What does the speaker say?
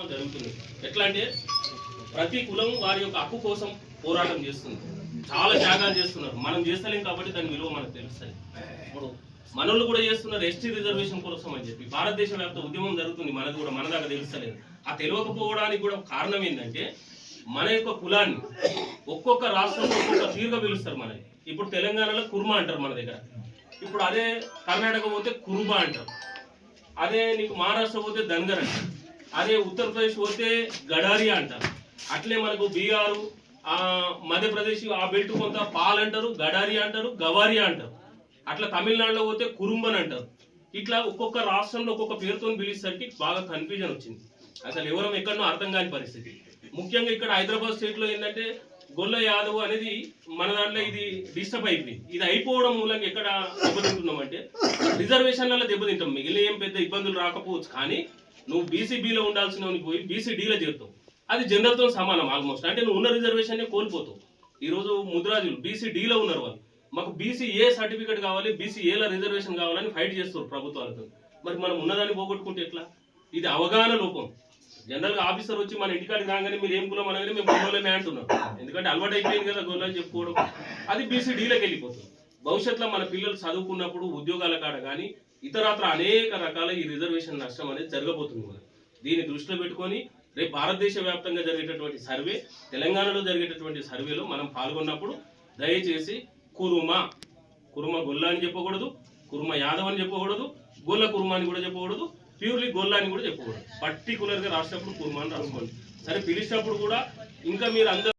జరుగుతుంది. ఎట్లా అంటే ప్రతి కులం వారి యొక్క హక్కు కోసం పోరాటం చేస్తుంది, చాలా త్యాగాలు చేస్తున్నారు. మనం చేస్తలేం కాబట్టి దాని విలువ మనకు తెలుస్తుంది. ఇప్పుడు మనోళ్ళు కూడా చేస్తున్నారు ఎస్టీ రిజర్వేషన్ కోసం అని చెప్పి. భారతదేశ వ్యాప్త ఉద్యమం జరుగుతుంది, మనది కూడా మన దాకా తెలుస్తలేదు. ఆ తెలియకపోవడానికి కూడా కారణం ఏంటంటే మన యొక్క కులాన్ని ఒక్కొక్క రాష్ట్రంలో ఒక్కొక్క తీరుగా పిలుస్తారు. మనకి ఇప్పుడు తెలంగాణలో కుర్మా అంటారు మన దగ్గర, ఇప్పుడు అదే కర్ణాటక పోతే కురుబా అంటారు, అదే నీకు మహారాష్ట్ర పోతే ధన్గర్ అంటారు, అదే ఉత్తరప్రదేశ్ పోతే గడారి అంటారు. అట్లే మనకు బీహారు మధ్యప్రదేశ్ ఆ బెల్ట్ కొంత పాల్ అంటారు, గడారి అంటారు, గవారి అంటారు. అట్లా తమిళనాడులో పోతే కురుంబన్ అంటారు. ఇట్లా ఒక్కొక్క రాష్ట్రంలో ఒక్కొక్క పేరుతో పిలిచేసరికి బాగా కన్ఫ్యూజన్ వచ్చింది. అసలు ఎవరం ఎక్కడనో అర్థం కాని పరిస్థితి. ముఖ్యంగా ఇక్కడ హైదరాబాద్ స్టేట్ లో ఏంటంటే గొల్ల యాదవ్ అనేది మన దాంట్లో ఇది డిస్టర్బ్ అయిపోయింది. ఇది అయిపోవడం మూలంగా ఎక్కడ దెబ్బతింటున్నాం అంటే రిజర్వేషన్లలో దెబ్బతింటాం. మిగిలిన ఏం పెద్ద ఇబ్బందులు రాకపోవచ్చు, కానీ నువ్వు బీసీబీలో ఉండాల్సిన పోయి బీసీడీలో చేరుతావు. అది జనరల్తో సమానం ఆల్మోస్ట్. అంటే నువ్వు ఉన్న రిజర్వేషన్ కోల్పోతావు. ఈరోజు ముద్రాజులు బీసీడీలో ఉన్నారు, వాళ్ళు మాకు బీసీఏ సర్టిఫికేట్ కావాలి, బీసీఏల రిజర్వేషన్ కావాలని ఫైట్ చేస్తారు ప్రభుత్వాలతో. మరి మనం ఉన్నదాన్ని పోగొట్టుకుంటే ఎట్లా? ఇది అవగాహన లోపం. జనరల్గా ఆఫీసర్ వచ్చి మన ఇంటికాడికి రాగానే మీరు ఏం కులం అనగానే మేము గొల్లమే అంటున్నాం. ఎందుకంటే అలవాటు అయిపోయింది కదా గొల్లని చెప్పుకోవడం. అది బీసీడీలోకి వెళ్ళిపోతుంది. భవిష్యత్తులో మన పిల్లలు చదువుకున్నప్పుడు ఉద్యోగాల కాడ కానీ ఇతరత్ర అనేక రకాల ఈ రిజర్వేషన్ నష్టం అనేది జరగబోతుంది. మనం దీన్ని దృష్టిలో పెట్టుకొని రేపు భారతదేశ వ్యాప్తంగా జరిగేటటువంటి సర్వే, తెలంగాణలో జరిగేటటువంటి సర్వేలో మనం పాల్గొన్నప్పుడు దయచేసి కురుమ గొల్ల అని చెప్పకూడదు, కురుమ యాదవ్ అని చెప్పకూడదు, గొల్ల కురుమ అని కూడా చెప్పకూడదు, ప్యూర్లీ గొల్ల అని కూడా చెప్పకూడదు. పర్టికులర్గా రాసినప్పుడు కురుమ అని రాసుకోండి. సరే పిలిచినప్పుడు కూడా ఇంకా మీరు అందరూ